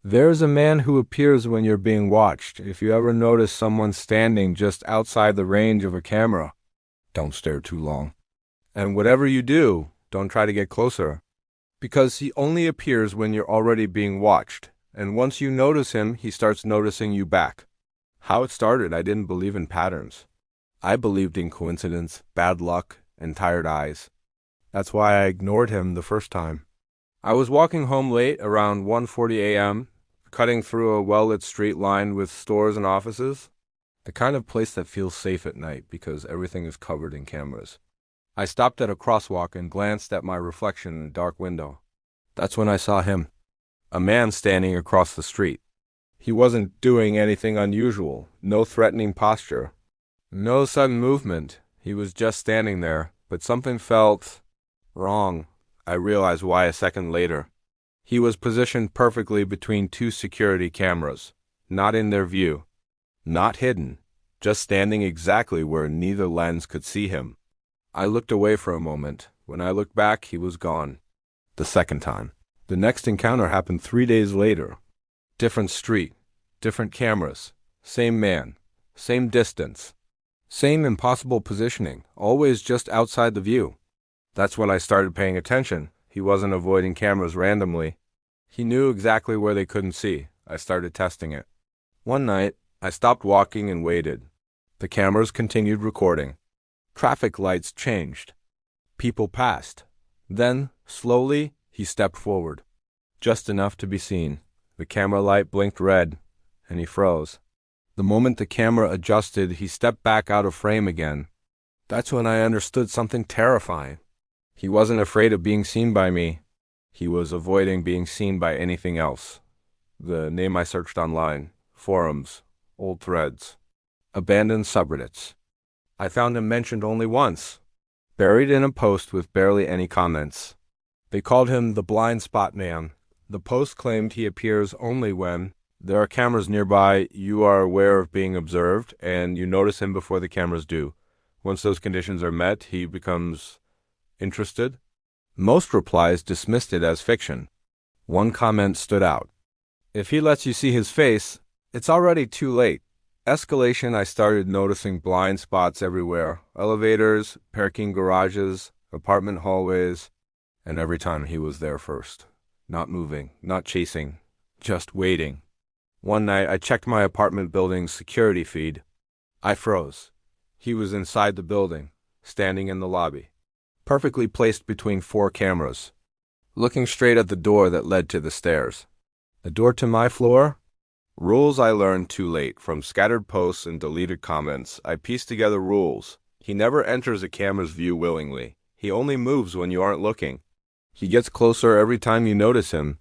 There's a man who appears when you're being watched. If you ever notice someone standing just outside the range of a camera, don't stare too long. And whatever you do, don't try to get closer, because he only appears when you're already being watched. And once you notice him, he starts noticing you back. How it started, I didn't believe in patterns. I believed in coincidence, bad luck, and tired eyes. That's why I ignored him the first time. I was walking home late around 1:40 a.m., cutting through a well-lit street lined with stores and offices, the kind of place that feels safe at night because everything is covered in cameras. I stopped at a crosswalk and glanced at my reflection in a dark window. That's when I saw him, a man standing across the street. He wasn't doing anything unusual, no threatening posture, no sudden movement. He was just standing there, but something felt wrong. I realized why a second later. He was positioned perfectly between two security cameras, not in their view, not hidden, just standing exactly where neither lens could see him. I looked away for a moment. When I looked back, he was gone. The second time. The next encounter happened 3 days later. Different street, different cameras, same man, same distance, same impossible positioning, always just outside the view. That's when I started paying attention. He wasn't avoiding cameras randomly. He knew exactly where they couldn't see. I started testing it. One night, I stopped walking and waited. The cameras continued recording. Traffic lights changed. People passed. Then, slowly, he stepped forward. Just enough to be seen. The camera light blinked red, and he froze. The moment the camera adjusted, he stepped back out of frame again. That's when I understood something terrifying. He wasn't afraid of being seen by me. He was avoiding being seen by anything else. The name I searched online, forums, old threads, abandoned subreddits. I found him mentioned only once, buried in a post with barely any comments. They called him the blind spot man. The post claimed he appears only when there are cameras nearby, you are aware of being observed, and you notice him before the cameras do. Once those conditions are met, he becomes interested. Most replies dismissed it as fiction. One comment stood out. If he lets you see his face, it's already too late. Escalation, I started noticing blind spots everywhere. Elevators, parking garages, apartment hallways, and every time he was there first. Not moving, not chasing, just waiting. One night I checked my apartment building's security feed. I froze. He was inside the building, standing in the lobby, perfectly placed between 4 cameras, looking straight at the door that led to the stairs. The door to my floor? Rules I learned too late. From scattered posts and deleted comments, I pieced together rules. He never enters a camera's view willingly. He only moves when you aren't looking. He gets closer every time you notice him.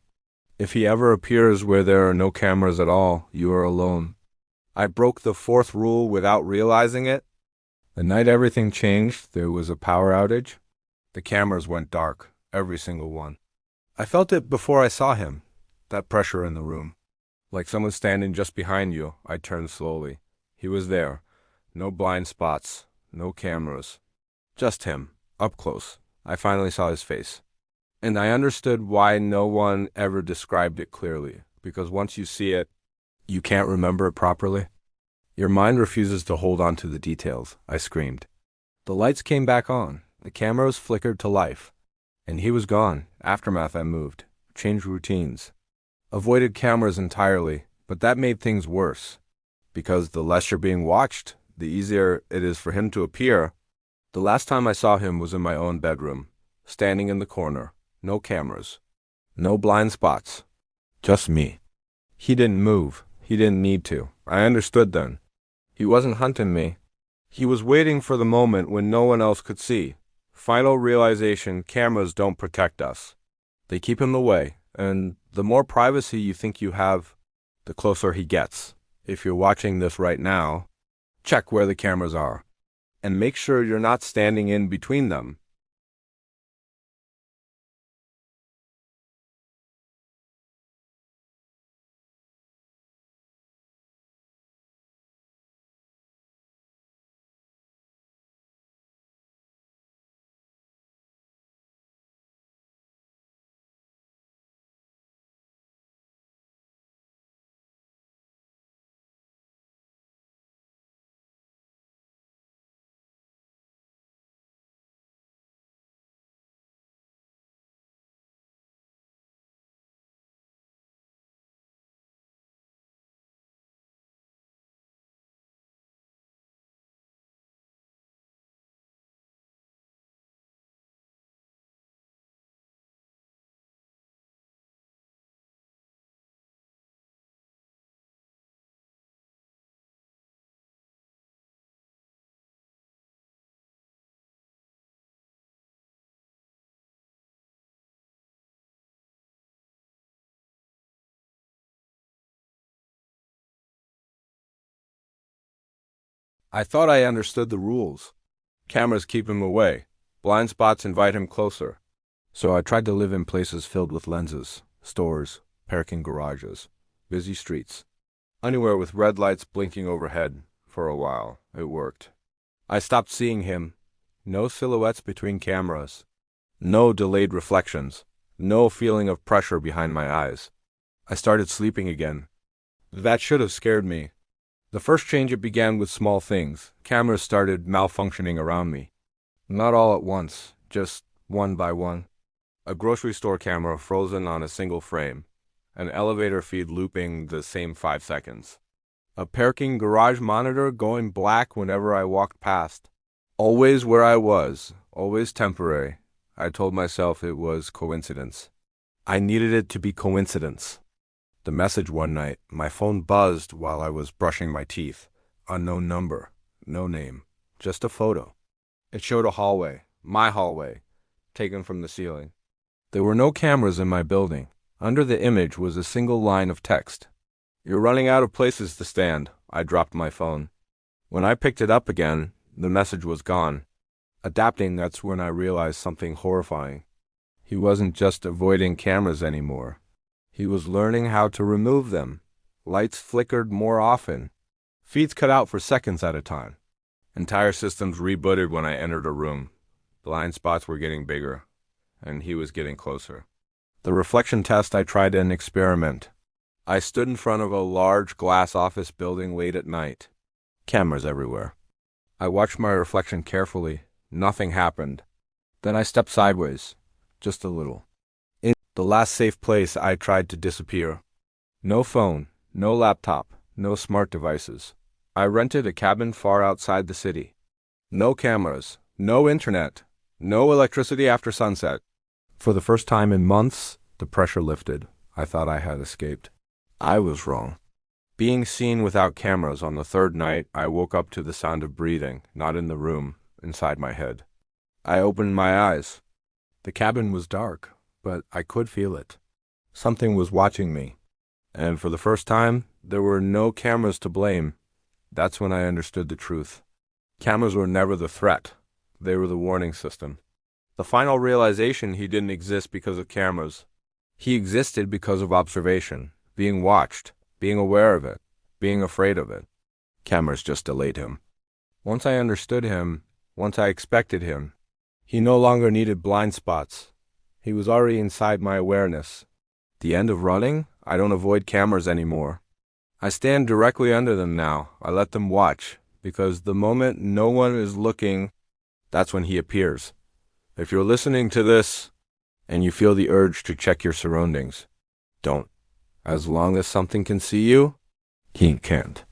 If he ever appears where there are no cameras at all, you are alone. I broke the 4th rule without realizing it. The night everything changed, there was a power outage. The cameras went dark, every single one. I felt it before I saw him, that pressure in the room. Like someone standing just behind you, I turned slowly. He was there. No blind spots, no cameras. Just him, up close. I finally saw his face. And I understood why no one ever described it clearly, because once you see it, you can't remember it properly. Your mind refuses to hold on to the details, I screamed. The lights came back on. The cameras flickered to life. And he was gone. Aftermath, I moved. Changed routines. Avoided cameras entirely, but that made things worse. Because the less you're being watched, the easier it is for him to appear. The last time I saw him was in my own bedroom, standing in the corner. No cameras. No blind spots. Just me. He didn't move. He didn't need to. I understood then. He wasn't hunting me. He was waiting for the moment when no one else could see. Final realization, cameras don't protect us. They keep him away, and the more privacy you think you have, the closer he gets. If you're watching this right now, check where the cameras are, and make sure you're not standing in between them. I thought I understood the rules. Cameras keep him away. Blind spots invite him closer. So I tried to live in places filled with lenses, stores, parking garages, busy streets. Anywhere with red lights blinking overhead. For a while, it worked. I stopped seeing him. No silhouettes between cameras. No delayed reflections. No feeling of pressure behind my eyes. I started sleeping again. That should have scared me. The first change, it began with small things. Cameras started malfunctioning around me. Not all at once, just one by one. A grocery store camera frozen on a single frame. An elevator feed looping the same 5 seconds. A parking garage monitor going black whenever I walked past. Always where I was, always temporary. I told myself it was coincidence. I needed it to be coincidence. The message one night, my phone buzzed while I was brushing my teeth. Unknown number, no name, just a photo. It showed a hallway, my hallway, taken from the ceiling. There were no cameras in my building. Under the image was a single line of text. "You're running out of places to stand." I dropped my phone. When I picked it up again, the message was gone. Adapting, that's when I realized something horrifying. He wasn't just avoiding cameras anymore. He was learning how to remove them. Lights flickered more often. Feeds cut out for seconds at a time. Entire systems rebooted when I entered a room. Blind spots were getting bigger, and he was getting closer. The reflection test, I tried an experiment. I stood in front of a large glass office building late at night. Cameras everywhere. I watched my reflection carefully. Nothing happened. Then I stepped sideways, just a little. In the last safe place, I tried to disappear. No phone, no laptop, no smart devices. I rented a cabin far outside the city. No cameras, no internet, no electricity after sunset. For the first time in months, the pressure lifted. I thought I had escaped. I was wrong. Being seen without cameras on the third night, I woke up to the sound of breathing, not in the room, inside my head. I opened my eyes. The cabin was dark, but I could feel it. Something was watching me. And for the first time, there were no cameras to blame. That's when I understood the truth. Cameras were never the threat. They were the warning system. The final realization, he didn't exist because of cameras. He existed because of observation, being watched, being aware of it, being afraid of it. Cameras just delayed him. Once I understood him, once I expected him, he no longer needed blind spots. He was already inside my awareness. The end of running? I don't avoid cameras anymore. I stand directly under them now. I let them watch, because the moment no one is looking, that's when he appears. If you're listening to this, and you feel the urge to check your surroundings, don't. As long as something can see you, he can't.